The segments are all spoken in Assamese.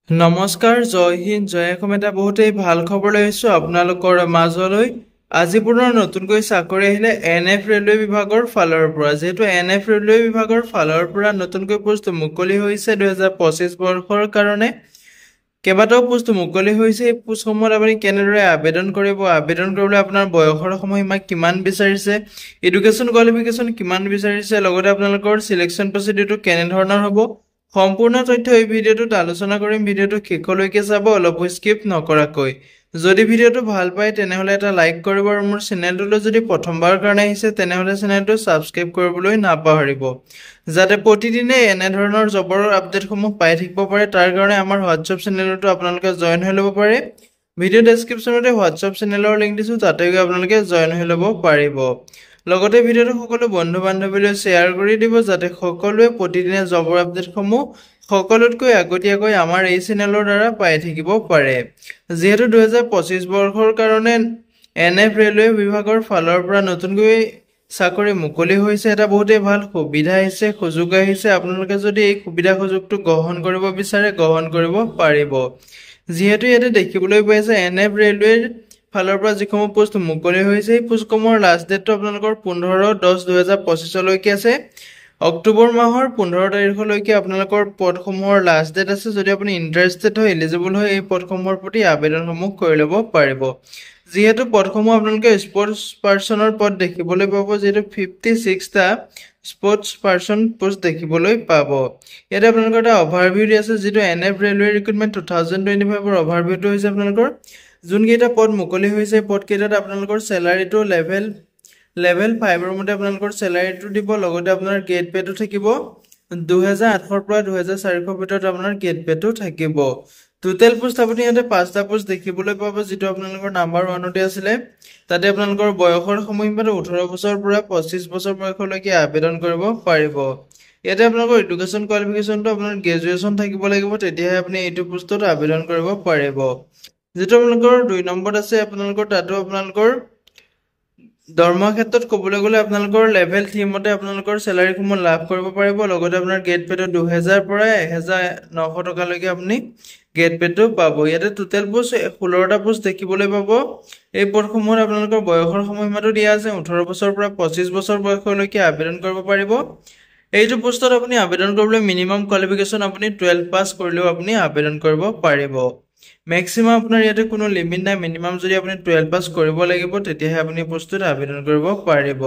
নমস্কাৰ জয় হিন্দ জয় অসম এটা বহুতেই ভাল খবৰ লৈ আহিছো আপোনালোকৰ মাজলৈ আজি পুনৰ নতুনকৈ চাকৰি আহিলে এনএফ ৰেলৱে বিভাগৰ ফালৰ পৰা যেহেতু এনএফ ৰেলৱে বিভাগৰ ফালৰ পৰা নতুনকৈ পোষ্ট মুকলি হৈছে 2025 বৰ্ষৰ কাৰণে কেইবাটাও পোষ্ট মুকলি হৈছে এই পোষ্টসমূহত আপুনি কেনেদৰে আবেদন কৰিব আবেদন কৰিবলৈ আপোনাৰ বয়সৰ সময়সীমা কিমান বিচাৰিছে এডুকেশ্যন কোৱালিফিকেশ্যন কিমান বিচাৰিছে লগতে আপোনালোকৰ সিলেকশ্যন প্ৰচিডিউৰটো কেনে ধৰণৰ হ'ব সম্পূৰ্ণ তথ্য এই ভিডিঅ'টোত আলোচনা কৰিম ভিডিঅ'টো শেষলৈকে চাব অলপ স্কিপ নকৰাকৈ যদি ভিডিঅ'টো ভাল পায় তেনেহলে এটা লাইক কৰিব আৰু মোৰ চেনেলটোলৈ যদি প্ৰথমবাৰ কাৰণে আহিছে তেনেহলে চেনেলটো সাবস্ক্ৰাইব কৰিবলৈ নাপাহৰিব যাতে প্ৰতিদিনে এনে ধৰণৰ জবৰ আপডেটসমূহ পাই থাকিব পাৰে তাৰ কাৰণে আমাৰ WhatsApp চেনেলটো আপোনালোকে জয়েন হৈ ল'ব পাৰে ভিডিঅ' ডেসক্ৰিপচনতে WhatsApp চেনেলৰ লিংক দিছো তাতে গৈ আপোনালোকে জয়েন হৈ ল'ব পাৰিব লগতে ভিডিঅ'টো সকলো বন্ধু বান্ধৱীলৈ শ্বেয়াৰ কৰি দিব যাতে সকলোৱে প্ৰতিদিনে জবৰ আপডেটসমূহ সকলোতকৈ আগতীয়াকৈ আমাৰ এই চেনেলৰ দ্বাৰা পাই থাকিব পাৰে যেহেতু 2025 বৰ্ষৰ কাৰণে এনএফ ৰেলৱে বিভাগৰ ফালৰ পৰা নতুনকৈ চাকৰি মুকলি হৈছে এটা বহুতেই ভাল সুবিধা আহিছে সুযোগ আহিছে আপোনালোকে যদি এই সুবিধা সুযোগটো গ্ৰহণ কৰিব বিচাৰে গ্ৰহণ কৰিব পাৰিব যেহেতু ইয়াতে দেখিবলৈ পাইছে এনএফ ৰেলৱেৰ ফালৰ পৰা যিসমূহ পোষ্ট মুকলি হৈছে এই পোষ্টসমূহৰ লাষ্ট ডেটটো আপোনালোকৰ 15/10/2025 লৈকে আছে অক্টোবৰ মাহৰ 15 তাৰিখলৈকে আপোনালোকৰ পদসমূহৰ লাষ্ট ডেট আছে যদি আপুনি ইন্টাৰেষ্টেড হয় এলিজিবল হয় এই পদসমূহৰ প্ৰতি আবেদনসমূহ কৰি ল'ব পাৰিব যেহেতু পদসমূহ আপোনালোকে স্পৰ্টছ পাৰ্সনৰ পদ দেখিবলৈ পাব যেহেতু 56 টা স্পৰ্টছ পাৰ্সন পোষ্ট দেখিবলৈ পাব ইয়াতে আপোনালোকৰ এটা অভাৰভিউ দি আছে যেটো এনএফ ৰেলৱে ৰিক্ৰুটমেন্ট 2025 ৰ অভাৰভিউটো হৈছে আপোনালোকৰ যোন কেইটা পদ মুকলি হৈছে পদ কেইটাত আপোনালোকৰ স্যালাৰিটো লেভেল 5 ৰ মতে আপোনালোকৰ স্যালাৰিটো দিব লগতে আপোনাৰ গেট পেটো থাকিব 2008 ৰ পৰা 2400 ভিতৰত আপোনাৰ গেট পেটো থাকিব টোটাল পোষ্ট আপুনি ইয়াতে 5টা পোষ্ট দেখিবলৈ পাব যেটো আপোনালোকৰ নাম্বাৰ 1 তে আছিল তাতে আপোনালোকৰ বয়সৰ সময়সীমাটো 18 বছৰৰ পৰা 25 বছৰ বয়সলৈকে আবেদন কৰিব পাৰিব ইয়াতে আপোনালোকৰ এডুকেশ্যন কোৱালিফিকেশ্যনটো আপোনাৰ গ্ৰেজুৱেচন থাকিব লাগিব তেতিয়াহে আপুনি এইটো পোষ্টত আবেদন কৰিব পাৰিব যেটো আপোনালোকৰ 2 নম্বৰত আছে আপোনালোকৰ তাতো আপোনালোকৰ দৰমহা ক্ষেত্ৰত ক'বলৈ গ'লে আপোনালোকৰ লেভেল 3 মতে আপোনালোকৰ স্যালাৰি সমূহ লাভ কৰিব পাৰিব লগতে আপোনাৰ গেট পেটো 2000 পৰা 1900 টকা লৈকে আপুনি গেট পেটো পাব ইয়াতে টোটাল পোষ্ট 16টা পোষ্ট দেখিবলৈ পাব এই পদসমূহত আপোনালোকৰ বয়সৰ সময়সীমাটো দিয়া আছে 18 বছৰৰ পৰা 25 বছৰ বয়সলৈকে আবেদন কৰিব পাৰিব এইটো পোষ্টত আপুনি আবেদন কৰিবলৈ মিনিমাম কোৱালিফিকেশ্যন আপুনি 12 পাস কৰিলেও আপুনি আবেদন কৰিব পাৰিব ম্যাক্সিমাম আপোনাৰ ইয়াতে কোনো লিমিট নাই মিনিমাম যদি আপুনি 12 পাস কৰিব লাগিব তেতিয়াহে আপুনি পোষ্টত আবেদন কৰিব পাৰিব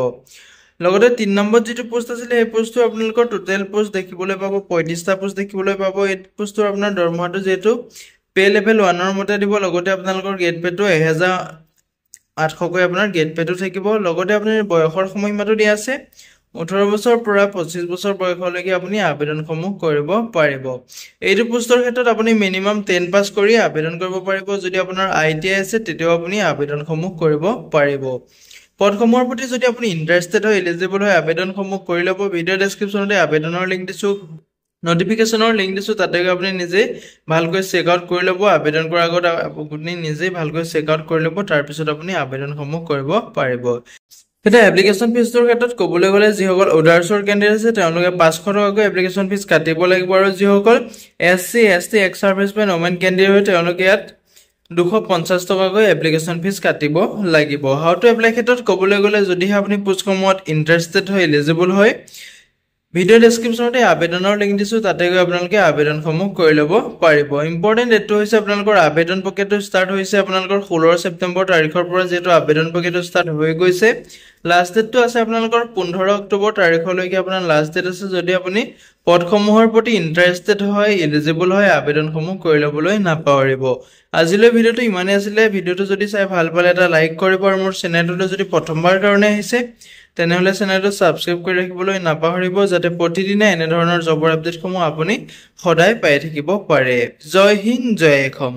লগতে 3 নম্বৰ যেটো পোষ্ট আছিল এই পোষ্টটো আপোনালোকৰ টোটাল পোষ্ট দেখিবলৈ পাব 35টা পোষ্ট দেখিবলৈ পাব এই পোষ্টৰ আপোনাৰ দৰমহাটো যেটো পে লেভেল 1 ৰ মতে দিব লগতে আপোনালোকৰ গেট পেটো 1800 কৈ আপোনাৰ গেট পেটো থাকিব লগতে আপোনাৰ বয়সৰ সময়সীমাটো দিয়া আছে 18 বছৰ পৰা 25 বছৰ বয়সলৈকে আপুনি আবেদনসমূহ কৰিব পাৰিব এইটো পোষ্টৰ ক্ষেত্ৰত আপুনি মিনিমাম 10 পাস কৰি আবেদন কৰিব পাৰিব যদি আপোনাৰ আইটিআই আছে তেতিয়াও আপুনি আবেদনসমূহ কৰিব পাৰিব পদসমূহৰ প্ৰতি যদি আপুনি ইন্টাৰেষ্টেড হয় এলিজিবল হয় আবেদনসমূহ কৰি ল'ব ভিডিও ডেসক্ৰিপচনতে আবেদনৰ লিংক দিছো নোটিফিকেশনৰ লিংক দিছো তাতে আপুনি নিজে ভালকৈ চেক আউট কৰি ল'ব আবেদন কৰাৰ আগত আপুনি নিজে ভালকৈ চেক আউট কৰি ল'ব তাৰ পিছত আপুনি আবেদনসমূহ কৰিব পাৰিব এটা এপ্লিকেশন ফিজৰ ক্ষেত্ৰত ক'বলৈ গ'লে যিসকল অৰ্ডাৰছৰ কেণ্ডিডেট আছে তেওঁলোকে 500 টকাকৈ এপ্লিকেশন ফিজ কাটিব লাগিব আৰু যিসকল SC ST ex servicemen women candidate হয় তেওঁলোকে ইয়াত 250 টকাকৈ এপ্লিকেশন ফিজ কাটিব লাগিব হাউ টু এপ্লাই ক্ষেত্ৰত ক'বলৈ গ'লে যদি আপুনি পোষ্টসমূহত ইন্টাৰেষ্টেড হয় এলিজিবল হয় ভিডিও ডেসক্ৰিপচনতে আবেদনৰ লিংক দিছো তাতে গৈ আপোনালোকে আবেদনসমূহ কৰি ল'ব পাৰিব ইম্পৰ্টেন্ট ডেটটো হৈছে আপোনালোকৰ আবেদন প্ৰক্ৰিয়াটো ষ্টাৰ্ট হৈছে আপোনালোকৰ 16 ছেপ্টেম্বৰ তাৰিখৰ পৰা যেটো আবেদন প্ৰক্ৰিয়াটো ষ্টাৰ্ট হৈ গৈছে লাষ্ট ডেটটো আছে আপোনালোকৰ 15 অক্টোবৰ তাৰিখলৈকে আপোনাৰ লাষ্ট ডেট আছে যদি আপুনি পদসমূহৰ প্ৰতি ইন্টাৰেষ্টেড হয় এলিজিবল হয় আবেদনসমূহ কৰি ল'বলৈ নাপাহৰিব আজিলৈ ভিডিওটো ইমানে আছিল ভিডিওটো যদি চাই ভাল পালে এটা লাইক কৰিব আৰু মোৰ চেনেলটো যদি প্ৰথমবাৰ কাৰণে আহিছে তেনেহলে চেনেলটো সাবস্ক্ৰাইব কৰি ৰাখিবলৈ নাপাহৰিব যাতে প্ৰতিদিনে এনে ধৰণৰ জবৰ আপডেটসমূহ আপুনি সদায় পাই থাকিব পাৰে জয় হিন্দ জয় অসম